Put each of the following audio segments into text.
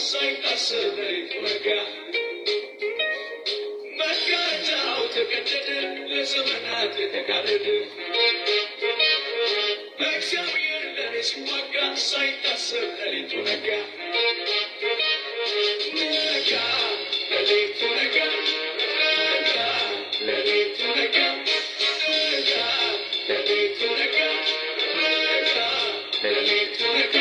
ሳይታሰብ ነጋ መጋረጃው ተቀደደ ለዘመናት የተጋረደ እግዚአብሔር ለኔ ሲዋጋ ሳይታሰብ ሌሊቱ ነጋ ነጋ ሌሊቱ ነጋ ነጋ ሌሊቱ ነጋ ነጋ ሌሊቱ ነጋ ነጋ ሌሊቱ ነጋ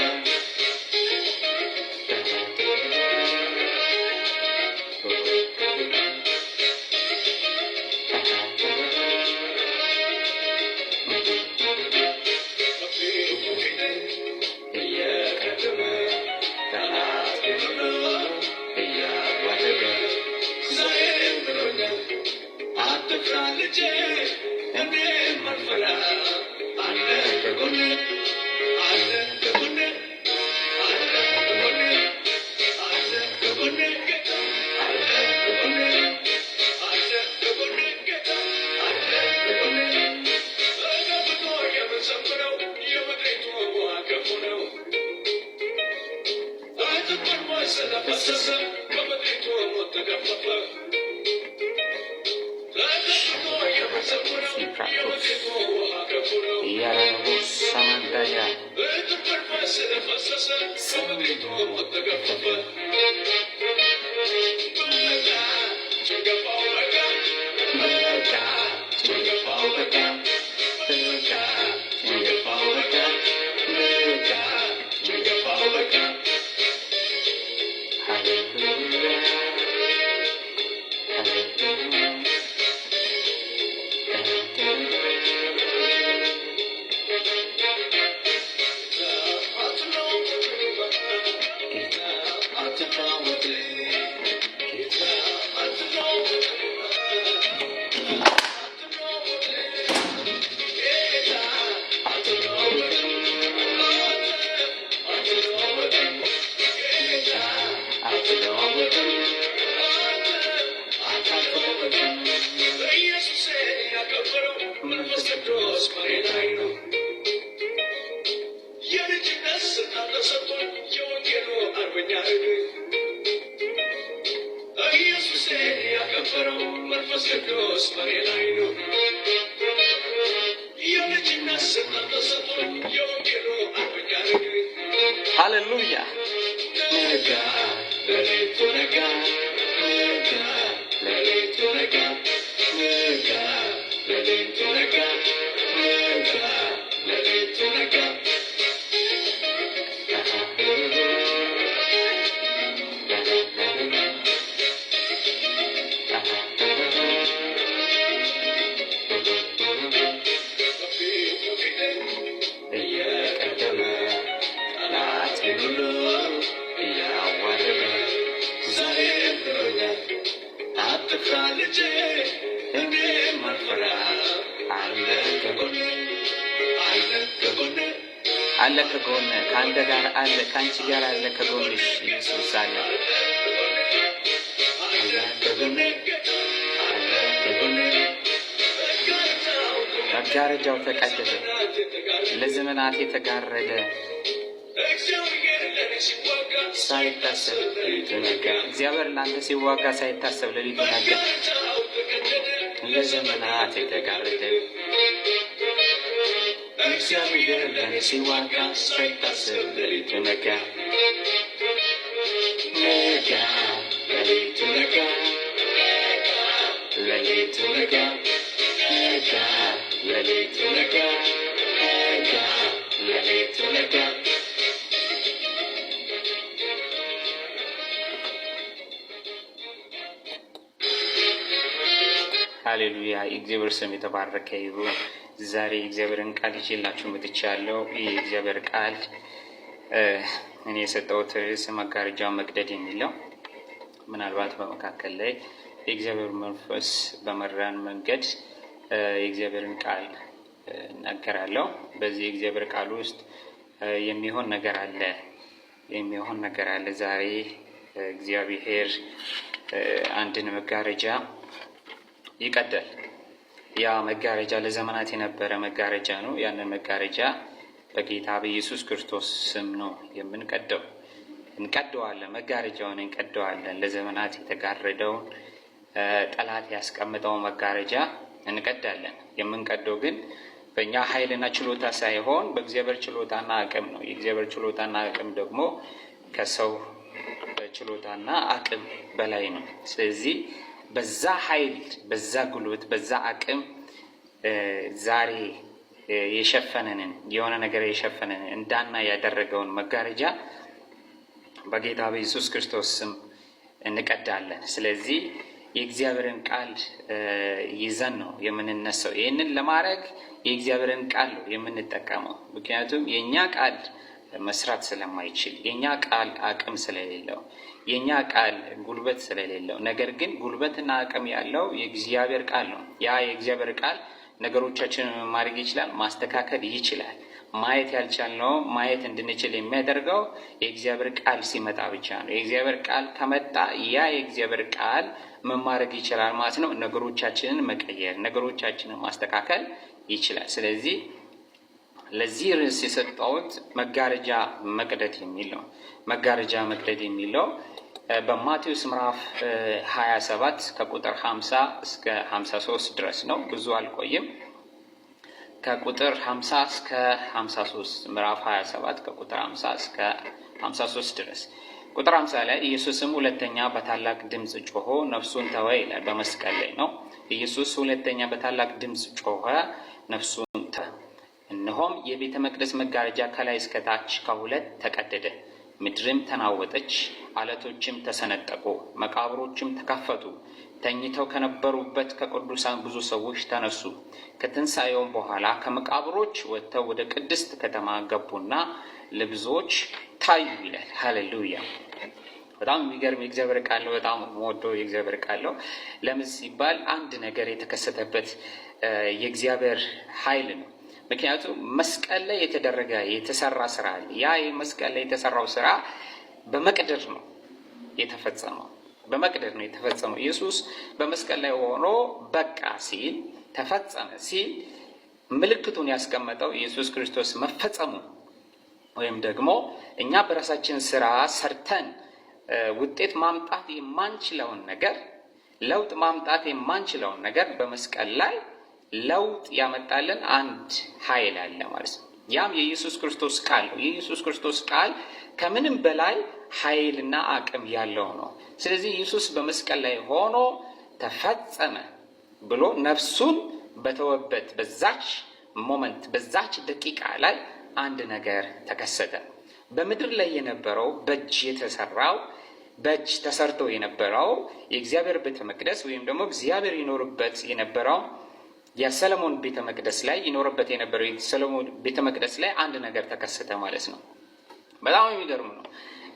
Hallelujah. አለ ከጎን ካንተ ጋር አለ ካንቺ ጋር አለ ከጎንሽ ኢየሱስ አለ መጋረጃው ተቀደደ ለዘመናት የተጋረደ ሳይታሰብ ሌሊቱ ነጋ እግዚአብሔር ላንተ ሲዋጋ ሳይታሰብ ሌሊቱ ነጋ ለዘመናት የተጋረደ እግዚአብሔር ለኔ ሲዋጋ ሳይታሰብ ሌሊቱ ነጋ ነጋ ሌሊቱ ነጋ ሌሊቱ ነጋ ነጋ ሌሊቱ ነጋ ነጋ ሌሊቱ ነጋ ሃሌሉያ እግዚአብሔር ስም የተባረከ ይሁን። ዛሬ እግዚአብሔርን ቃል ይዤላችሁ መጥቻለሁ። የእግዚአብሔር ቃል እኔ የሰጠሁት ርዕስ መጋረጃው መቅደድ የሚለው ምናልባት በመካከል ላይ የእግዚአብሔር መንፈስ በመራን መንገድ የእግዚአብሔርን ቃል እናገራለሁ። በዚህ የእግዚአብሔር ቃል ውስጥ የሚሆን ነገር አለ። ዛሬ እግዚአብሔር አንድን መጋረጃ ይቀዳል። ያ መጋረጃ ለዘመናት የነበረ መጋረጃ ነው። ያንን መጋረጃ በጌታ በኢየሱስ ክርስቶስ ስም ነው የምንቀደው። እንቀደዋለን፣ መጋረጃውን እንቀደዋለን። ለዘመናት የተጋረደውን ጠላት ያስቀምጠው መጋረጃ እንቀዳለን። የምንቀደው ግን በእኛ ኃይልና ችሎታ ሳይሆን በእግዚአብሔር ችሎታና አቅም ነው። የእግዚአብሔር ችሎታና አቅም ደግሞ ከሰው ችሎታና አቅም በላይ ነው። ስለዚህ በዛ ኃይል፣ በዛ ጉልበት፣ በዛ አቅም ዛሬ የሸፈነንን የሆነ ነገር የሸፈነንን እንዳና ያደረገውን መጋረጃ በጌታ በኢየሱስ ክርስቶስ ስም እንቀዳለን። ስለዚህ የእግዚአብሔርን ቃል ይዘን ነው የምንነሳው። ይህንን ለማድረግ የእግዚአብሔርን ቃል ነው የምንጠቀመው። ምክንያቱም የእኛ ቃል መስራት ስለማይችል፣ የእኛ ቃል አቅም ስለሌለው፣ የእኛ ቃል ጉልበት ስለሌለው፣ ነገር ግን ጉልበትና አቅም ያለው የእግዚአብሔር ቃል ነው። ያ የእግዚአብሔር ቃል ነገሮቻችንን ማድረግ ይችላል፣ ማስተካከል ይችላል። ማየት ያልቻልነው ማየት እንድንችል የሚያደርገው የእግዚአብሔር ቃል ሲመጣ ብቻ ነው። የእግዚአብሔር ቃል ከመጣ ያ የእግዚአብሔር ቃል ምን ማድረግ ይችላል ማለት ነው? ነገሮቻችንን መቀየር፣ ነገሮቻችንን ማስተካከል ይችላል። ስለዚህ ለዚህ ርዕስ የሰጠሁት መጋረጃ መቅደድ የሚል ነው። መጋረጃ መቅደድ የሚለው በማቴዎስ ምዕራፍ 27 ከቁጥር 50 እስከ 53 ድረስ ነው። ብዙ አልቆይም። ከቁጥር 50 እስከ 53 ምዕራፍ 27 ከቁጥር 50 እስከ 53 ድረስ። ቁጥር 50 ላይ ኢየሱስም ሁለተኛ በታላቅ ድምፅ ጮሆ ነፍሱን ተወ ይላል። በመስቀል ላይ ነው። ኢየሱስ ሁለተኛ በታላቅ ድምፅ ጮኸ፣ ነፍሱን ተወ። እነሆም የቤተ መቅደስ መጋረጃ ከላይ እስከ ታች ከሁለት ተቀደደ፣ ምድርም ተናወጠች፣ አለቶችም ተሰነጠቁ፣ መቃብሮችም ተከፈቱ። ተኝተው ከነበሩበት ከቅዱሳን ብዙ ሰዎች ተነሱ። ከትንሣኤውም በኋላ ከመቃብሮች ወጥተው ወደ ቅድስት ከተማ ገቡና ለብዙዎች ታዩ ይላል። ሃሌሉያ! በጣም የሚገርም የእግዚአብሔር ቃል ነው። በጣም ወዶ የእግዚአብሔር ቃል ነው። ለምን ሲባል አንድ ነገር የተከሰተበት የእግዚአብሔር ኃይል ነው። ምክንያቱም መስቀል ላይ የተሰራ ስራ አለ። ያ መስቀል ላይ የተሰራው ስራ በመቅደድ ነው የተፈጸመው። በመቅደድ ነው የተፈጸመው። ኢየሱስ በመስቀል ላይ ሆኖ በቃ ሲል፣ ተፈጸመ ሲል ምልክቱን ያስቀመጠው ኢየሱስ ክርስቶስ መፈጸሙ ወይም ደግሞ እኛ በራሳችን ስራ ሰርተን ውጤት ማምጣት የማንችለውን ነገር፣ ለውጥ ማምጣት የማንችለውን ነገር በመስቀል ላይ ለውጥ ያመጣልን አንድ ኃይል አለ ማለት ነው። ያም የኢየሱስ ክርስቶስ ቃል ነው። የኢየሱስ ክርስቶስ ቃል ከምንም በላይ ኃይልና አቅም ያለው ነው። ስለዚህ ኢየሱስ በመስቀል ላይ ሆኖ ተፈጸመ ብሎ ነፍሱን በተወበት በዛች ሞመንት፣ በዛች ደቂቃ ላይ አንድ ነገር ተከሰተ። በምድር ላይ የነበረው በእጅ የተሰራው በእጅ ተሰርቶ የነበረው የእግዚአብሔር ቤተ መቅደስ ወይም ደግሞ እግዚአብሔር ይኖርበት የነበረው የሰለሞን ቤተ መቅደስ ላይ ይኖርበት የነበረው የሰለሞን ቤተ መቅደስ ላይ አንድ ነገር ተከሰተ ማለት ነው። በጣም የሚገርም ነው።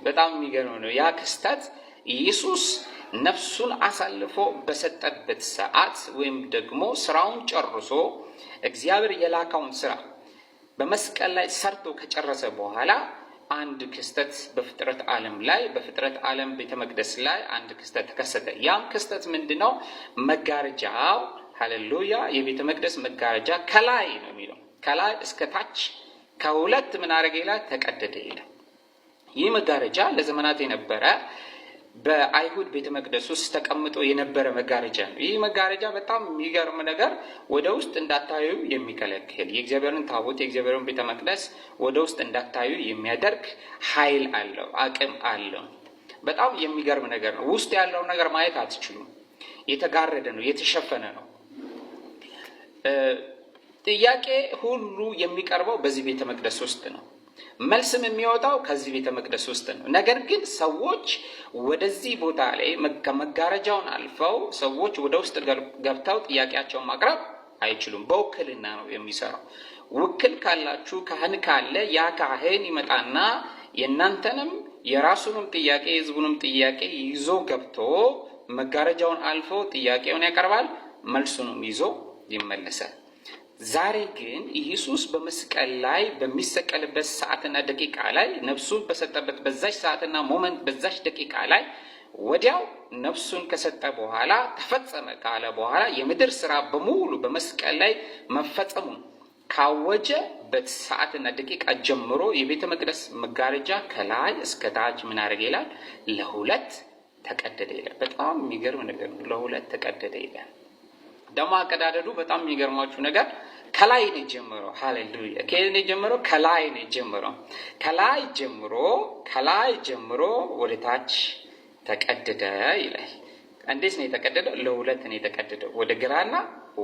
በጣም የሚገርም ነው። ያ ክስተት ኢየሱስ ነፍሱን አሳልፎ በሰጠበት ሰዓት ወይም ደግሞ ስራውን ጨርሶ እግዚአብሔር የላካውን ስራ በመስቀል ላይ ሰርቶ ከጨረሰ በኋላ አንድ ክስተት በፍጥረት ዓለም ላይ በፍጥረት ዓለም ቤተ መቅደስ ላይ አንድ ክስተት ተከሰተ። ያም ክስተት ምንድነው? መጋረጃው ሃሌሉያ! የቤተ መቅደስ መጋረጃ ከላይ ነው የሚለው፣ ከላይ እስከ ታች ከሁለት ምን አደረገ ይላል? ተቀደደ ይላል። ይህ መጋረጃ ለዘመናት የነበረ በአይሁድ ቤተ መቅደስ ውስጥ ተቀምጦ የነበረ መጋረጃ ነው። ይህ መጋረጃ በጣም የሚገርም ነገር፣ ወደ ውስጥ እንዳታዩ የሚከለክል የእግዚአብሔርን ታቦት የእግዚአብሔርን ቤተ መቅደስ ወደ ውስጥ እንዳታዩ የሚያደርግ ኃይል አለው፣ አቅም አለው። በጣም የሚገርም ነገር ነው። ውስጥ ያለውን ነገር ማየት አትችሉም። የተጋረደ ነው፣ የተሸፈነ ነው። ጥያቄ ሁሉ የሚቀርበው በዚህ ቤተ መቅደስ ውስጥ ነው። መልስም የሚወጣው ከዚህ ቤተ መቅደስ ውስጥ ነው። ነገር ግን ሰዎች ወደዚህ ቦታ ላይ ከመጋረጃውን አልፈው ሰዎች ወደ ውስጥ ገብተው ጥያቄያቸውን ማቅረብ አይችሉም። በውክልና ነው የሚሰራው። ውክል ካላችሁ ካህን ካለ ያ ካህን ይመጣና የእናንተንም የራሱንም ጥያቄ የሕዝቡንም ጥያቄ ይዞ ገብቶ መጋረጃውን አልፎ ጥያቄውን ያቀርባል፣ መልሱንም ይዞ ይመለሳል። ዛሬ ግን ኢየሱስ በመስቀል ላይ በሚሰቀልበት ሰዓትና ደቂቃ ላይ ነፍሱን በሰጠበት በዛች ሰዓትና ሞመንት በዛች ደቂቃ ላይ ወዲያው ነፍሱን ከሰጠ በኋላ ተፈጸመ ካለ በኋላ የምድር ስራ በሙሉ በመስቀል ላይ መፈጸሙን ካወጀበት ሰዓትና ደቂቃ ጀምሮ የቤተ መቅደስ መጋረጃ ከላይ እስከ ታች ምን አደረገ ይላል? ለሁለት ተቀደደ ይላል። በጣም የሚገርም ነገር ነው። ለሁለት ተቀደደ ይላል። ደግሞ አቀዳደዱ በጣም የሚገርማችሁ ነገር ከላይ ነው የጀመረው። ሃሌሉያ! ከየት ነው የጀመረው? ከላይ ነው የጀመረው። ከላይ ጀምሮ ወደ ታች ተቀደደ ይላል። እንዴት ነው የተቀደደው? ለሁለት ነው የተቀደደው፣ ወደ ግራና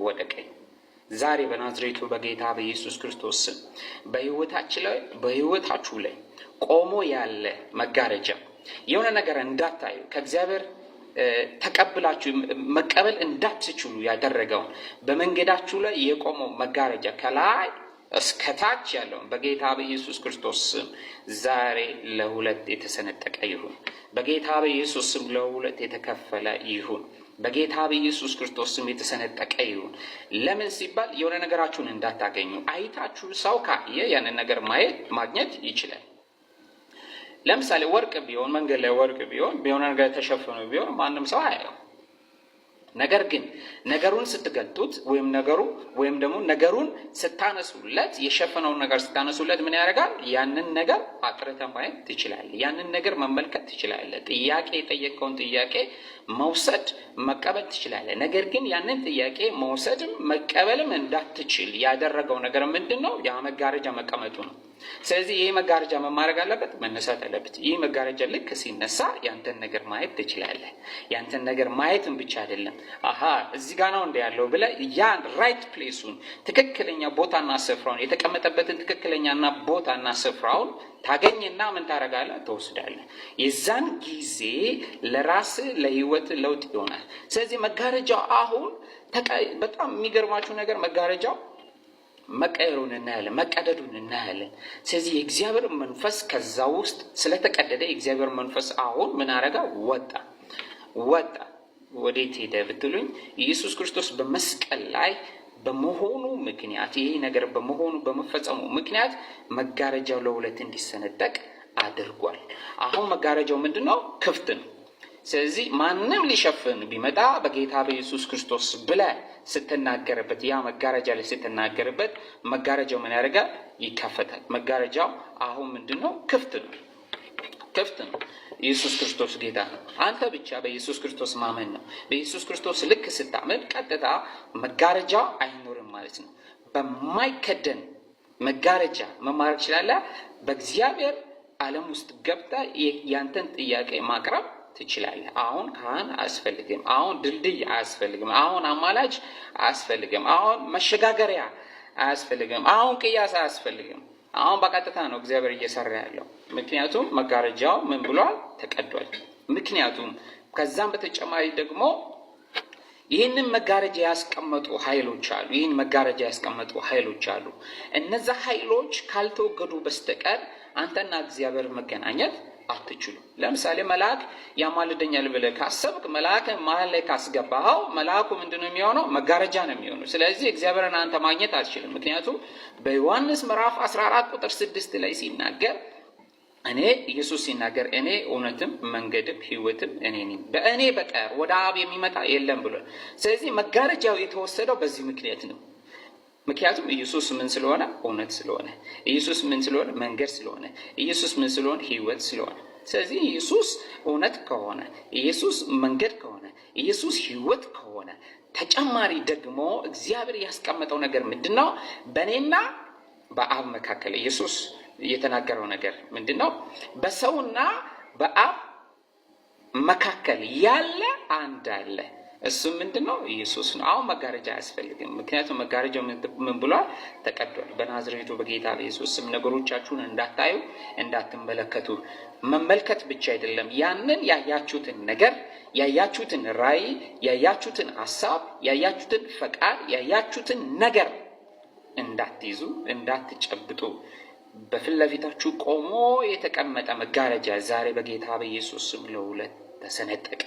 ወደ ቀኝ። ዛሬ በናዝሬቱ በጌታ በኢየሱስ ክርስቶስ ስም በህይወታችሁ ላይ ቆሞ ያለ መጋረጃ የሆነ ነገር እንዳታዩ ከእግዚአብሔር ተቀብላችሁ መቀበል እንዳትችሉ ያደረገውን በመንገዳችሁ ላይ የቆመው መጋረጃ ከላይ እስከ ታች ያለውን በጌታ በኢየሱስ ክርስቶስ ስም ዛሬ ለሁለት የተሰነጠቀ ይሁን። በጌታ በኢየሱስ ስም ለሁለት የተከፈለ ይሁን። በጌታ በኢየሱስ ክርስቶስ ስም የተሰነጠቀ ይሁን። ለምን ሲባል የሆነ ነገራችሁን እንዳታገኙ አይታችሁ ሰው ካየ ያንን ነገር ማግኘት ይችላል። ለምሳሌ ወርቅ ቢሆን መንገድ ላይ ወርቅ ቢሆን በሆነ ነገር ተሸፍኖ ቢሆን ማንም ሰው አያየው። ነገር ግን ነገሩን ስትገልጡት ወይም ደግሞ ነገሩን ስታነሱለት የሸፈነውን ነገር ስታነሱለት ምን ያደርጋል? ያንን ነገር አጥርተህ ማየት ትችላለህ። ያንን ነገር መመልከት ትችላለህ። ጥያቄ የጠየቀውን ጥያቄ መውሰድ መቀበል ትችላለህ። ነገር ግን ያንን ጥያቄ መውሰድም መቀበልም እንዳትችል ያደረገው ነገር ምንድን ነው? ያ መጋረጃ መቀመጡ ነው። ስለዚህ ይህ መጋረጃ መማረግ አለበት፣ መነሳት አለበት። ይህ መጋረጃ ልክ ሲነሳ ያንተን ነገር ማየት ትችላለህ። ያንተን ነገር ማየትም ብቻ አይደለም፣ እዚህ ጋር ነው እንደ ያለው ብለህ ያን ራይት ፕሌሱን ትክክለኛ ቦታና ስፍራውን የተቀመጠበትን ትክክለኛና ቦታና ስፍራውን ታገኝና ምን ታደርጋለህ? ትወስዳለህ። የዛን ጊዜ ለራስህ ለህይወት ለውጥ ይሆናል። ስለዚህ መጋረጃው አሁን በጣም የሚገርማችሁ ነገር መጋረጃው መቀየሩን እናያለን፣ መቀደዱን እናያለን። ስለዚህ የእግዚአብሔር መንፈስ ከዛ ውስጥ ስለተቀደደ የእግዚአብሔር መንፈስ አሁን ምን አረጋ? ወጣ። ወዴት ሄደ ብትሉኝ ኢየሱስ ክርስቶስ በመስቀል ላይ በመሆኑ ምክንያት ይሄ ነገር በመፈጸሙ ምክንያት መጋረጃው ለሁለት እንዲሰነጠቅ አድርጓል። አሁን መጋረጃው ምንድነው? ክፍት ነው። ስለዚህ ማንም ሊሸፍን ቢመጣ በጌታ በኢየሱስ ክርስቶስ ብለህ ስትናገርበት ያ መጋረጃ ላይ ስትናገርበት መጋረጃው ምን ያደርጋል? ይከፈታል። መጋረጃው አሁን ምንድነው? ክፍት ነው። ኢየሱስ ክርስቶስ ጌታ ነው። አንተ ብቻ በኢየሱስ ክርስቶስ ማመን ነው። በኢየሱስ ክርስቶስ ልክ ስታመን ቀጥታ መጋረጃው አይኖርም ማለት ነው። በማይከደን መጋረጃ መማረክ ትችላለህ። በእግዚአብሔር ዓለም ውስጥ ገብታ ያንተን ጥያቄ ማቅረብ ትችላለህ። አሁን ካህን አያስፈልግም። አሁን ድልድይ አያስፈልግም። አሁን አማላጅ አያስፈልግም። አሁን መሸጋገሪያ አያስፈልግም። አሁን ቅያስ አያስፈልግም። አሁን በቀጥታ ነው እግዚአብሔር እየሰራ ያለው። ምክንያቱም መጋረጃው ምን ብሏል? ተቀዷል። ምክንያቱም ከዛም በተጨማሪ ደግሞ ይህንን መጋረጃ ያስቀመጡ ኃይሎች አሉ። እነዛ ኃይሎች ካልተወገዱ በስተቀር አንተና እግዚአብሔር መገናኘት አትችሉ። ለምሳሌ መልአክ ያማልደኛል ብለህ ካሰብክ መልአክን መሀል ላይ ካስገባኸው መልአኩ ምንድነው የሚሆነው? መጋረጃ ነው የሚሆነው። ስለዚህ እግዚአብሔርን አንተ ማግኘት አትችልም። ምክንያቱም በዮሐንስ ምዕራፍ 14 ቁጥር 6 ላይ ሲናገር ኢየሱስ ሲናገር እኔ እውነትም መንገድም ሕይወትም እኔ ነኝ፣ በእኔ በቀር ወደ አብ የሚመጣ የለም ብሏል። ስለዚህ መጋረጃው የተወሰደው በዚህ ምክንያት ነው። ምክንያቱም ኢየሱስ ምን ስለሆነ? እውነት ስለሆነ። ኢየሱስ ምን ስለሆነ? መንገድ ስለሆነ። ኢየሱስ ምን ስለሆነ? ሕይወት ስለሆነ። ስለዚህ ኢየሱስ እውነት ከሆነ፣ ኢየሱስ መንገድ ከሆነ፣ ኢየሱስ ሕይወት ከሆነ ተጨማሪ ደግሞ እግዚአብሔር ያስቀመጠው ነገር ምንድነው? በእኔና በአብ መካከል ኢየሱስ የተናገረው ነገር ምንድነው? በሰውና በአብ መካከል ያለ አንድ አለ። እሱ ምንድነው? ኢየሱስ ነው። አሁን መጋረጃ አያስፈልግም። ምክንያቱም መጋረጃው ምን ብሏል? ተቀዷል። በናዝሬቱ በጌታ በኢየሱስ ስም ነገሮቻችሁን እንዳታዩ፣ እንዳትመለከቱ። መመልከት ብቻ አይደለም፣ ያንን ያያችሁትን ነገር፣ ያያችሁትን ራእይ፣ ያያችሁትን ሐሳብ፣ ያያችሁትን ፈቃድ፣ ያያችሁትን ነገር እንዳትይዙ፣ እንዳትጨብጡ በፊት ለፊታችሁ ቆሞ የተቀመጠ መጋረጃ ዛሬ በጌታ በኢየሱስ ስም ለሁለት ተሰነጠቀ።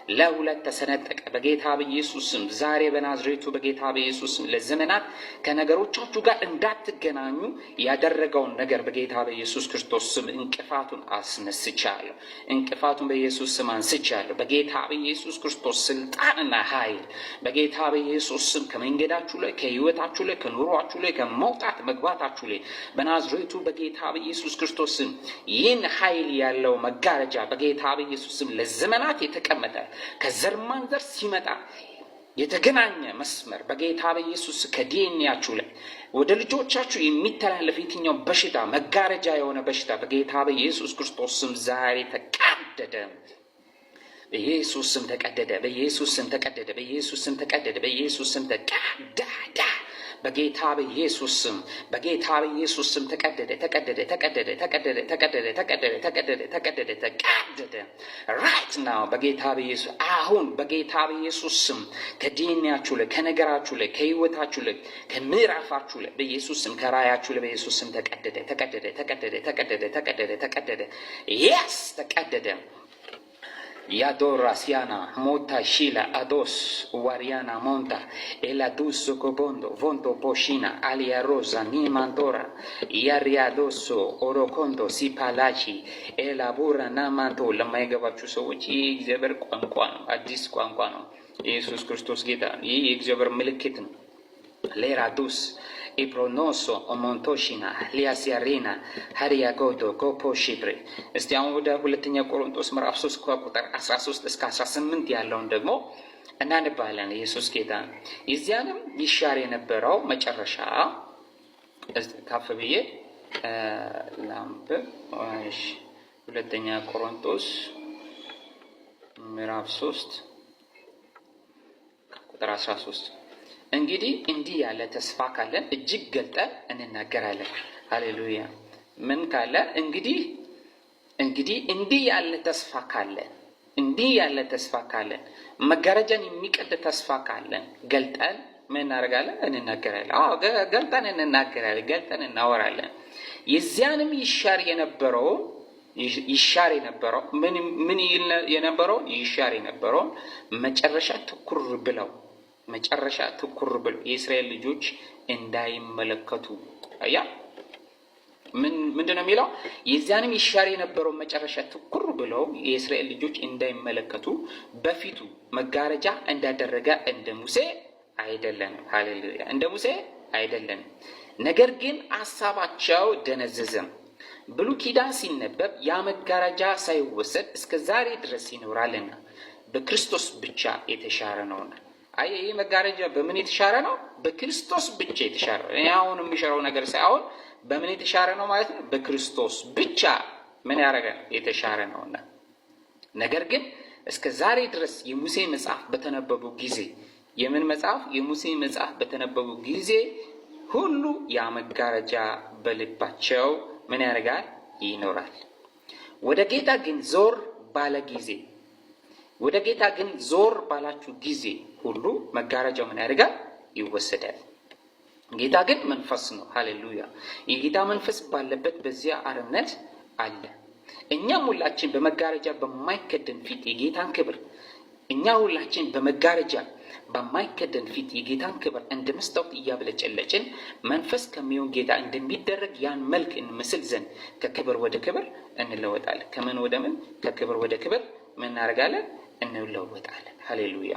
ለሁለት ተሰነጠቀ በጌታ በኢየሱስ ስም። ዛሬ በናዝሬቱ በጌታ በኢየሱስ ስም ለዘመናት ከነገሮቻችሁ ጋር እንዳትገናኙ ያደረገውን ነገር በጌታ በኢየሱስ ክርስቶስ ስም እንቅፋቱን አስነስቻለሁ። እንቅፋቱን በኢየሱስ ስም አንስቻለሁ። በጌታ በኢየሱስ ክርስቶስ ስልጣንና ኃይል በጌታ በኢየሱስ ስም ከመንገዳችሁ ላይ፣ ከህይወታችሁ ላይ፣ ከኑሯችሁ ላይ፣ ከመውጣት መግባታችሁ ላይ በናዝሬቱ በጌታ በኢየሱስ ክርስቶስ ስም ይህን ኃይል ያለው መጋረጃ በጌታ በኢየሱስ ስም ለዘመናት የተቀመጠ ከዘር ማንዘር ሲመጣ የተገናኘ መስመር በጌታ በኢየሱስ ከዲኤንኤያችሁ ላይ ወደ ልጆቻችሁ የሚተላለፍ የትኛው በሽታ መጋረጃ የሆነ በሽታ በጌታ በኢየሱስ ክርስቶስ ስም ዛሬ ተቀደደ። በኢየሱስ ስም ተቀደደ። በኢየሱስ ስም ተቀደደ። በኢየሱስ ስም ተቀደደ። በኢየሱስ ስም ተቀደደ። በጌታ በኢየሱስ ስም በጌታ በኢየሱስ ስም ተቀደደ ተቀደደ ተቀደደ ተቀደደ ተቀደደ ተቀደደ ተቀደደ ተቀደደ ተቀደደ። ራይት ናው በጌታ በኢየሱስ አሁን በጌታ በኢየሱስ ስም ከዲኤንኤያችሁ ላይ፣ ከነገራችሁ ላይ፣ ከህይወታችሁ ላይ፣ ከምዕራፋችሁ ላይ በኢየሱስ ስም ከራያችሁ ላይ በኢየሱስ ስም ተቀደደ ተቀደደ ተቀደደ ተቀደደ ተቀደደ ተቀደደ። የስ ተቀደደ። Yadora siana mota shila ados wariana monta eladuso kobondo vonto poshina alia rosa ni mandora yariadoso orokondo sipalachi elabura namanto ለማይገባችሁ ሰዎች ይህ እግዚአብሔር ቋንቋ ነው፣ አዲስ ቋንቋ ነው። ኢየሱስ ክርስቶስ ጌታ። ይህ የእግዚአብሔር ምልክት ነው። ሌራዱስ ኢፕሮኖሶ ኦሞንቶሺና ሊያሲያሪና ሀሪያጎዶ ጎፖሺፕሬ። እስቲ አሁን ወደ ሁለተኛ ቆሮንቶስ ምዕራፍ 3 ቁጥር 13 እስከ 18 ያለውን ደግሞ እናነባለን። ኢየሱስ ጌታ። የዚያንም ይሻር የነበረው መጨረሻ ካፍ ብዬ ላምብ። እሺ ሁለተኛ ቆሮንቶስ ምዕራፍ 3 ቁጥር 13 እንግዲህ እንዲህ ያለ ተስፋ ካለን እጅግ ገልጠን እንናገራለን። ሃሌሉያ። ምን ካለ እንግዲህ እንዲህ ያለ ተስፋ ካለን፣ እንዲህ ያለ ተስፋ ካለን፣ መጋረጃን የሚቀድ ተስፋ ካለን ገልጠን ምን እናደርጋለን? እንናገራለን። ገልጠን እንናገራለን፣ ገልጠን እናወራለን። የዚያንም ይሻር የነበረው ምን ይሻር የነበረው መጨረሻ ትኩር ብለው የእስራኤል ልጆች እንዳይመለከቱ። አያ ምንድነው የሚለው? የዚያንም ይሻር የነበረው መጨረሻ ትኩር ብለው የእስራኤል ልጆች እንዳይመለከቱ በፊቱ መጋረጃ እንዳደረገ እንደ ሙሴ አይደለንም። ሃሌሉያ። እንደ ሙሴ አይደለንም። ነገር ግን ሐሳባቸው ደነዘዘ። ብሉይ ኪዳን ሲነበብ ያ መጋረጃ ሳይወሰድ እስከ ዛሬ ድረስ ይኖራልና በክርስቶስ ብቻ የተሻረ ነውና። ይህ መጋረጃ በምን የተሻረ ነው? በክርስቶስ ብቻ የተሻረ ነው። አሁን የሚሻረው ነገር ሳይሆን በምን የተሻረ ነው ማለት ነው? በክርስቶስ ብቻ ምን ያደረገ? የተሻረ ነውና። ነገር ግን እስከ ዛሬ ድረስ የሙሴ መጽሐፍ በተነበቡ ጊዜ የምን መጽሐፍ? የሙሴ መጽሐፍ በተነበቡ ጊዜ ሁሉ ያ መጋረጃ በልባቸው ምን ያደርጋል? ይኖራል። ወደ ጌታ ግን ዞር ባላችሁ ጊዜ ሁሉ መጋረጃው ምን ያደርጋል? ይወሰዳል። ጌታ ግን መንፈስ ነው። ሃሌሉያ። የጌታ መንፈስ ባለበት በዚያ አርነት አለ። እኛም ሁላችን በመጋረጃ በማይከደን ፊት የጌታን ክብር እንደ መስታወት እያብለጨለጭን መንፈስ ከሚሆን ጌታ እንደሚደረግ ያን መልክ እንመስል ዘንድ ከክብር ወደ ክብር እንለወጣለን። ከምን ወደ ምን? ከክብር ወደ ክብር ምን እናደርጋለን? እንለወጣለን። ሃሌሉያ።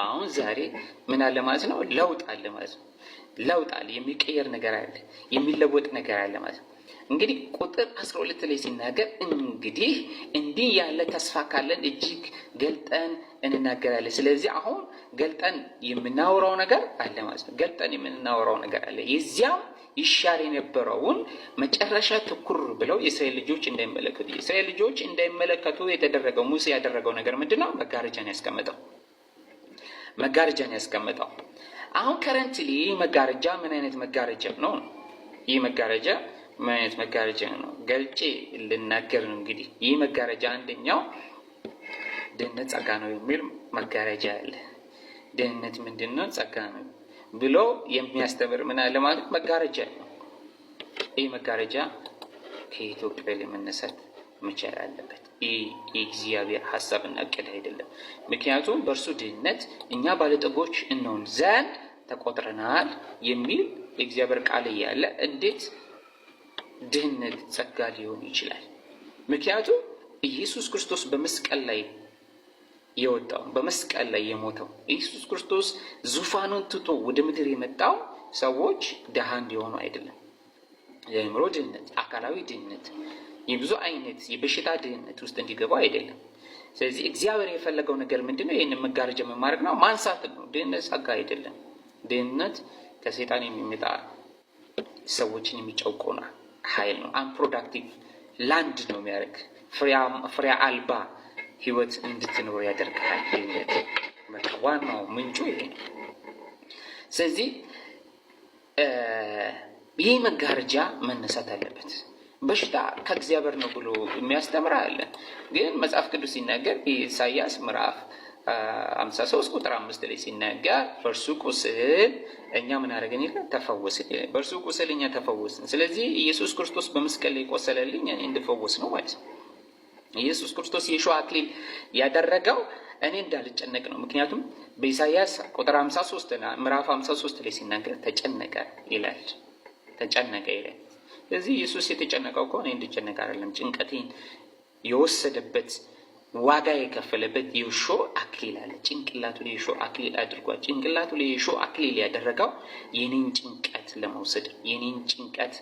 አሁን ዛሬ ምን አለ ማለት ነው? ለውጥ አለ ማለት ነው። ለውጥ አለ፣ የሚቀየር ነገር አለ፣ የሚለወጥ ነገር አለ ማለት ነው። እንግዲህ ቁጥር 12 ላይ ሲናገር እንግዲህ እንዲህ ያለ ተስፋ ካለን እጅግ ገልጠን እንናገራለን። ስለዚህ አሁን ገልጠን የምናወራው ነገር አለ ማለት ነው። ገልጠን የምናወራው ነገር አለ። የዚያም ይሻር የነበረውን መጨረሻ ትኩር ብለው የእስራኤል ልጆች እንዳይመለከቱ የተደረገው ሙሴ ያደረገው ነገር ምንድነው? መጋረጃን ያስቀመጠው። አሁን ከረንትሊ መጋረጃ ምን አይነት መጋረጃ ነው? ይህ መጋረጃ ምን አይነት መጋረጃ ነው? ገልጬ ልናገር ነው። እንግዲህ ይህ መጋረጃ አንደኛው ድህነት ጸጋ ነው የሚል መጋረጃ አለ። ድህነት ምንድነው? ጸጋ ነው ብሎ የሚያስተምር ምን አለ ማለት መጋረጃ ነው። ይህ መጋረጃ ከኢትዮጵያ ላይ መነሳት መቻል አለበት። የእግዚአብሔር ሀሳብና እቅድ አይደለም። ምክንያቱም በእርሱ ድህነት እኛ ባለጠጎች እንሆን ዘንድ ተቆጥረናል የሚል የእግዚአብሔር ቃል እያለ እንዴት ድህነት ጸጋ ሊሆን ይችላል? ምክንያቱም ኢየሱስ ክርስቶስ በመስቀል ላይ የወጣው በመስቀል ላይ የሞተው ኢየሱስ ክርስቶስ ዙፋኑን ትቶ ወደ ምድር የመጣው ሰዎች ድሃ እንዲሆኑ አይደለም። የአእምሮ ድህነት፣ አካላዊ ድህነት፣ የብዙ አይነት የበሽታ ድህነት ውስጥ እንዲገባ አይደለም። ስለዚህ እግዚአብሔር የፈለገው ነገር ምንድነው? ይህንን መጋረጃ መማረክ ነው፣ ማንሳት ነው። ድህነት ጸጋ አይደለም። ድህነት ከሰይጣን የሚመጣ ሰዎችን የሚጨቆና ኃይል ነው። አንፕሮዳክቲቭ ላንድ ነው የሚያደርግ ፍሬ አልባ ህይወት እንድትኖር ያደርጋል። ድህነት በቃ ዋናው ምንጩ ይሄ ነው። ስለዚህ ይህ መጋረጃ መነሳት አለበት። በሽታ ከእግዚአብሔር ነው ብሎ የሚያስተምር አለ። ግን መጽሐፍ ቅዱስ ሲናገር ኢሳይያስ ምዕራፍ 53 ቁጥር 5 ላይ ሲናገር በእርሱ ቁስል እኛ ምን አደረገን ይላል? ተፈወስን ይላል። በእርሱ ቁስል እኛ ተፈወስን። ስለዚህ ኢየሱስ ክርስቶስ በመስቀል ላይ ቆሰለልኝ እኔ እንድፈወስ ነው ማለት ነው። ኢየሱስ ክርስቶስ የሾህ አክሊል ያደረገው እኔ እንዳልጨነቅ ነው። ምክንያቱም በኢሳይያስ ቁጥር 53 እና ምዕራፍ 53 ላይ ሲናገር ተጨነቀ ይላል። ተጨነቀ ይላል። ስለዚህ ኢየሱስ የተጨነቀው እኮ እኔ እንድጨነቅ አይደለም። ጭንቀቴን የወሰደበት ዋጋ የከፈለበት የሾህ አክሊል አለ። ጭንቅላቱ ላይ የሾህ አክሊል አድርጓል። ጭንቅላቱ ላይ የሾህ አክሊል ያደረገው የኔን ጭንቀት ለመውሰድ የኔን ጭንቀት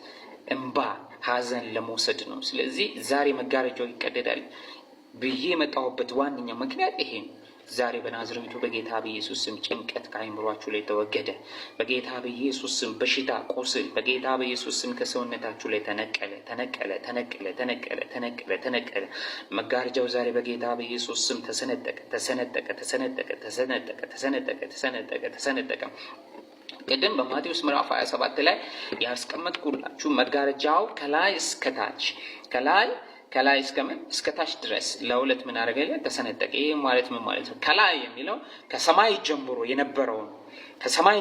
እንባ ሐዘን ለመውሰድ ነው። ስለዚህ ዛሬ መጋረጃው ይቀደዳል ብዬ የመጣሁበት ዋነኛው ምክንያት ይሄ ነው። ዛሬ በናዝሬቱ በጌታ በኢየሱስ ስም ጭንቀት ከአይምሯችሁ ላይ ተወገደ። በጌታ በኢየሱስ ስም በሽታ፣ ቁስል በጌታ በኢየሱስ ስም ከሰውነታችሁ ላይ ተነቀለ ተነቀለ ተነቀለ ተነቀለ ተነቀለ ተነቀለ። መጋረጃው ዛሬ በጌታ በኢየሱስ ስም ተሰነጠቀ ተሰነጠቀ ተሰነጠቀ ተሰነጠቀ ተሰነጠቀ ተሰነጠቀ ተሰነጠቀ። ቅድም በማቴዎስ ምዕራፍ 27 ላይ ያስቀመጥኩላችሁ መጋረጃው ከላይ እስከታች ከላይ እስከታች ድረስ ለሁለት ምን አደረገ? ተሰነጠቀ። ይሄ ማለት ምን ማለት ነው? ከላይ የሚለው ከሰማይ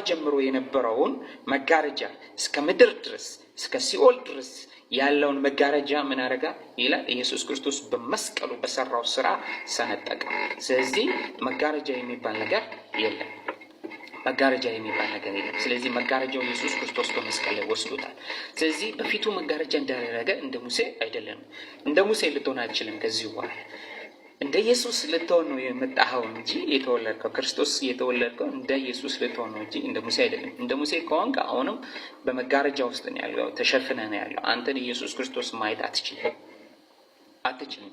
ጀምሮ የነበረውን መጋረጃ እስከ ምድር ድረስ እስከ ሲኦል ድረስ ያለውን መጋረጃ ምን አደረጋ ይላል? ኢየሱስ ክርስቶስ በመስቀሉ በሰራው ስራ ሰነጠቀ። ስለዚህ መጋረጃ የሚባል ነገር የለም። መጋረጃ የሚባል ነገር የለም። ስለዚህ መጋረጃው ኢየሱስ ክርስቶስ በመስቀል ላይ ወስዶታል። ስለዚህ በፊቱ መጋረጃ እንዳደረገ እንደ ሙሴ አይደለም። እንደ ሙሴ ልትሆን አልችልም። ከዚህ በኋላ እንደ ኢየሱስ ልትሆን ነው የመጣኸው እንጂ የተወለድከው ክርስቶስ የተወለድከው እንደ ኢየሱስ ልትሆን ነው እንጂ እንደ ሙሴ አይደለም። እንደ ሙሴ ከሆንክ አሁንም በመጋረጃ ውስጥ ነው ያለው፣ ተሸፍነህ ነው ያለው። አንተን ኢየሱስ ክርስቶስ ማየት አትችልም።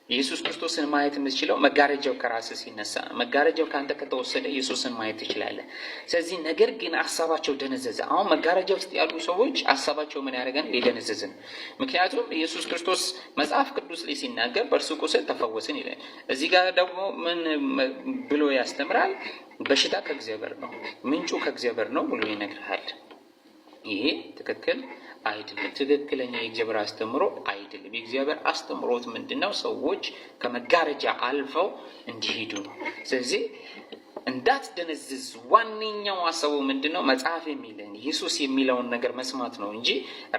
ኢየሱስ ክርስቶስን ማየት የምትችለው መጋረጃው ከራስህ ሲነሳ፣ መጋረጃው ከአንተ ከተወሰደ ኢየሱስን ማየት ትችላለህ። ስለዚህ ነገር ግን ሀሳባቸው ደነዘዘ። አሁን መጋረጃ ውስጥ ያሉ ሰዎች ሀሳባቸው ምን ያደርገን? ሊደነዘዝ ነው። ምክንያቱም ኢየሱስ ክርስቶስ መጽሐፍ ቅዱስ ላይ ሲናገር በእርሱ ቁስል ተፈወስን ይላል። እዚህ ጋር ደግሞ ምን ብሎ ያስተምራል? በሽታ ከእግዚአብሔር ነው፣ ምንጩ ከእግዚአብሔር ነው ብሎ ይነግርሃል። ይሄ ትክክል አይደለም። ትክክለኛ የእግዚአብሔር አስተምሮ አይደለም። የእግዚአብሔር አስተምሮት ምንድነው? ሰዎች ከመጋረጃ አልፈው እንዲሄዱ ነው። ስለዚህ እንዳትደነዝዝ ዋነኛው ሀሳቡ ምንድነው? መጽሐፍ የሚለን ኢየሱስ የሚለውን ነገር መስማት ነው እንጂ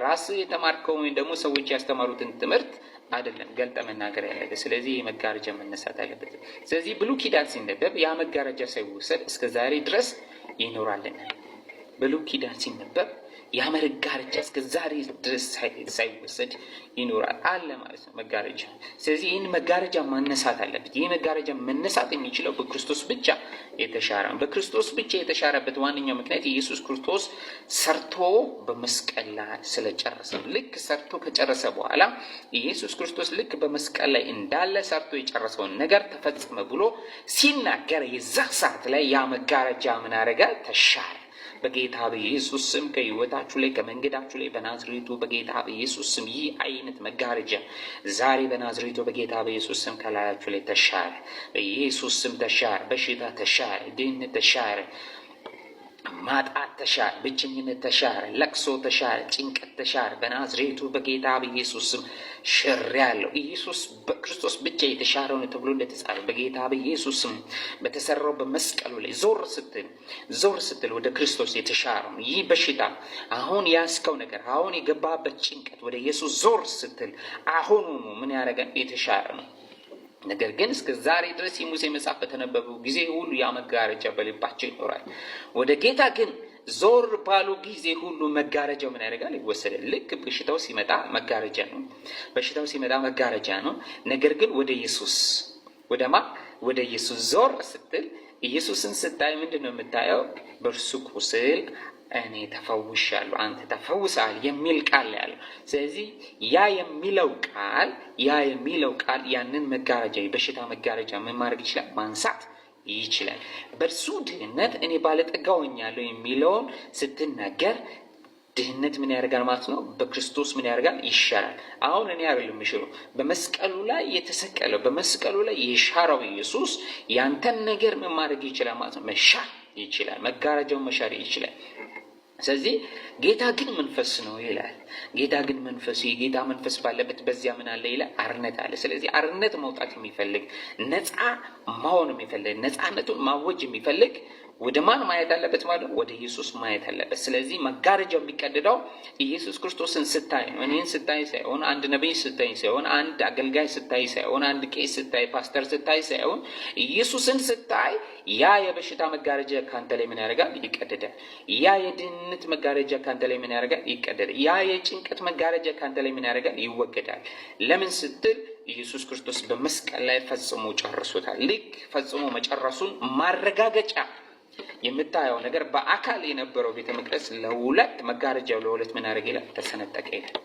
ራስህ የተማርከው ወይም ደግሞ ሰዎች ያስተማሩትን ትምህርት አይደለም ገልጠ መናገር ያለበት። ስለዚህ የመጋረጃ መነሳት አለበት። ስለዚህ ብሉይ ኪዳን ሲነበብ ያ መጋረጃ ሳይወሰድ እስከ ዛሬ ድረስ ይኖራልን። ብሉይ ኪዳን ሲነበብ ያ መጋረጃ እስከ ዛሬ ድረስ ሳይወሰድ ይኖራል አለ ማለት ነው መጋረጃ። ስለዚህ ይህን መጋረጃ ማነሳት አለበት። ይህ መጋረጃ መነሳት የሚችለው በክርስቶስ ብቻ የተሻረ ነው። በክርስቶስ ብቻ የተሻረበት ዋነኛው ምክንያት ኢየሱስ ክርስቶስ ሰርቶ በመስቀል ላይ ስለጨረሰ። ልክ ሰርቶ ከጨረሰ በኋላ ኢየሱስ ክርስቶስ ልክ በመስቀል ላይ እንዳለ ሰርቶ የጨረሰውን ነገር ተፈጸመ ብሎ ሲናገር የዛ ሰዓት ላይ ያ መጋረጃ ምን አደረገ? ተሻረ። በጌታ በኢየሱስ ስም ከህይወታችሁ ላይ ከመንገዳችሁ ላይ በናዝሬቱ በጌታ በኢየሱስ ስም ይህ አይነት መጋረጃ ዛሬ በናዝሬቱ በጌታ በኢየሱስ ስም ከላያችሁ ላይ ተሻረ። በኢየሱስ ስም ተሻረ። በሽታ ተሻረ። ድህነት ተሻረ። ማጣት ተሻረ፣ ብቸኝነት ተሻረ፣ ለቅሶ ተሻረ፣ ጭንቀት ተሻረ። በናዝሬቱ በጌታ በኢየሱስ ስም ሽሬአለሁ። ኢየሱስ በክርስቶስ ብቻ የተሻረው ነው ተብሎ እንደተጻፈ በጌታ በኢየሱስ ስም በተሰራው በመስቀሉ ላይ ዞር ስትል ወደ ክርስቶስ የተሻረው ይህ በሽታ አሁን ያስከው ነገር አሁን የገባበት ጭንቀት ወደ ኢየሱስ ዞር ስትል አሁኑኑ ምን ያደርጋል? የተሻረ ነው። ነገር ግን እስከ ዛሬ ድረስ የሙሴ መጽሐፍ በተነበቡ ጊዜ ሁሉ ያ መጋረጃ በልባቸው ይኖራል። ወደ ጌታ ግን ዞር ባሉ ጊዜ ሁሉ መጋረጃው ምን ያደርጋል? ይወሰዳል። ልክ በሽታው ሲመጣ መጋረጃ ነው። ነገር ግን ወደ ኢየሱስ ወደ ኢየሱስ ዞር ስትል ኢየሱስን ስታይ ምንድን ነው የምታየው? በእርሱ ቁስል እኔ ተፈውሻለሁ፣ አንተ ተፈውሰሃል የሚል ቃል ያለው። ስለዚህ ያ የሚለው ቃል ያንን መጋረጃ የበሽታ መጋረጃ ምን ማድረግ ይችላል? ማንሳት ይችላል። በእርሱ ድህነት እኔ ባለጠጋ ሆኛለሁ የሚለውን ስትናገር ድህነት ምን ያደርጋል ማለት ነው? በክርስቶስ ምን ያደርጋል? ይሻራል። አሁን እኔ አይደለም የምሽረው፣ በመስቀሉ ላይ የተሰቀለው በመስቀሉ ላይ የሻረው ኢየሱስ ያንተን ነገር ምን ማድረግ ይችላል ማለት ነው? መሻር ይችላል። መጋረጃውን መሻር ይችላል። ስለዚህ ጌታ ግን መንፈስ ነው ይላል። የጌታ መንፈስ ባለበት በዚያ ምን አለ ይላል? አርነት አለ። ስለዚህ አርነት መውጣት የሚፈልግ ነፃ መሆን የሚፈልግ ነፃነቱን ማወጅ የሚፈልግ ወደ ማን ማየት አለበት ማለት ነው? ወደ ኢየሱስ ማየት አለበት። ስለዚህ መጋረጃው የሚቀደደው ኢየሱስ ክርስቶስን ስታይ ነው። እኔን ስታይ ሳይሆን፣ አንድ ነብይ ስታይ ሳይሆን፣ አንድ አገልጋይ ስታይ ሳይሆን፣ አንድ ቄስ ስታይ፣ ፓስተር ስታይ ሳይሆን ኢየሱስን ስታይ ያ የበሽታ መጋረጃ ካንተ ላይ ምን ያደርጋል? ይቀደዳል። ያ የድህነት መጋረጃ ካንተ ላይ ምን ያደርጋል? ይቀደዳል። ያ የጭንቀት መጋረጃ ካንተ ላይ ምን ያደርጋል? ይወገዳል። ለምን ስትል ኢየሱስ ክርስቶስ በመስቀል ላይ ፈጽሞ ጨርሶታል። ልክ ፈጽሞ መጨረሱን ማረጋገጫ የምታየው ነገር በአካል የነበረው ቤተ መቅደስ ለሁለት መጋረጃው ለሁለት ምን ያደርግ ይላል? ተሰነጠቀ ይላል።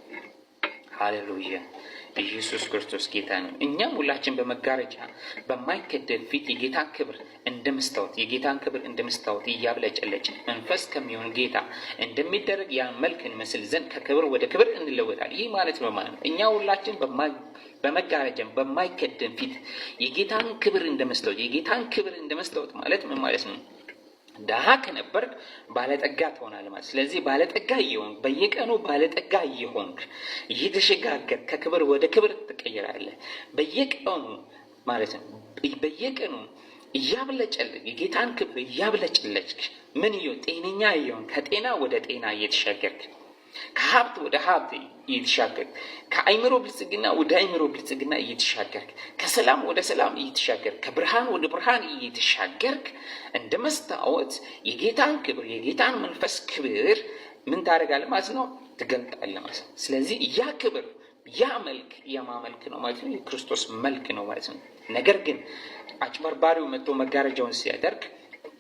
ሃሌሉያ! ኢየሱስ ክርስቶስ ጌታ ነው። እኛም ሁላችን በመጋረጃ በማይከደን ፊት የጌታን ክብር እንደመስታወት እያብለጨለጭ መንፈስ ከሚሆን ጌታ እንደሚደረግ ያን መልክ እንመስል ዘንድ ከክብር ወደ ክብር እንለወጣል። ይህ ማለት ነው ማለት ነው እኛ ሁላችን በመጋረጃ በማይከደን ፊት የጌታን ክብር እንደመስታወት ማለት ምን ማለት ነው? ደሃ ከነበርክ ባለጠጋ ትሆናለህ ማለት። ስለዚህ ባለጠጋ እየሆንክ በየቀኑ ባለጠጋ እየሆንክ እየተሸጋገር ከክብር ወደ ክብር ትቀየራለህ። በየቀኑ ማለት ነው። በየቀኑ እያብለጨልክ የጌታን ክብር እያብለጨለጭክ ምን ይሁን? ጤነኛ እየሆንክ ከጤና ወደ ጤና እየተሻገርክ ከሀብት ወደ ሀብት እየተሻገርክ ከአይምሮ ብልጽግና ወደ አይምሮ ብልጽግና እየተሻገርክ ከሰላም ወደ ሰላም እየተሻገርክ ከብርሃን ወደ ብርሃን እየተሻገርክ እንደ መስታወት የጌታን ክብር የጌታን መንፈስ ክብር ምን ታደርጋለህ ማለት ነው? ትገልጣለህ ማለት ነው። ስለዚህ ያ ክብር ያ መልክ የማመልክ ነው ማለት ነው። የክርስቶስ መልክ ነው ማለት ነው። ነገር ግን አጭበርባሪው መጥቶ መጋረጃውን ሲያደርግ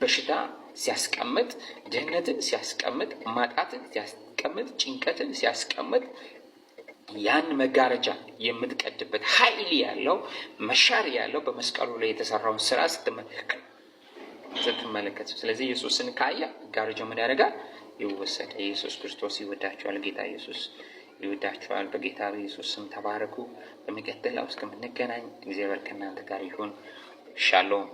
በሽታ ሲያስቀምጥ፣ ድህነትን ሲያስቀምጥ፣ ማጣትን ሲያስቀምጥ፣ ጭንቀትን ሲያስቀምጥ ያን መጋረጃ የምትቀድበት ኃይል ያለው መሻር ያለው በመስቀሉ ላይ የተሰራውን ስራ ስትመለከት። ስለዚህ ኢየሱስን ካያ መጋረጃው ምን ያደርጋል? ይወሰዳል። ኢየሱስ ክርስቶስ ይወዳቸዋል። ጌታ ኢየሱስ ይወዳቸዋል። በጌታ በኢየሱስ ስም ተባረኩ። በሚቀጥለው እስከምንገናኝ እግዚአብሔር ከእናንተ ጋር ይሁን። ሻሎም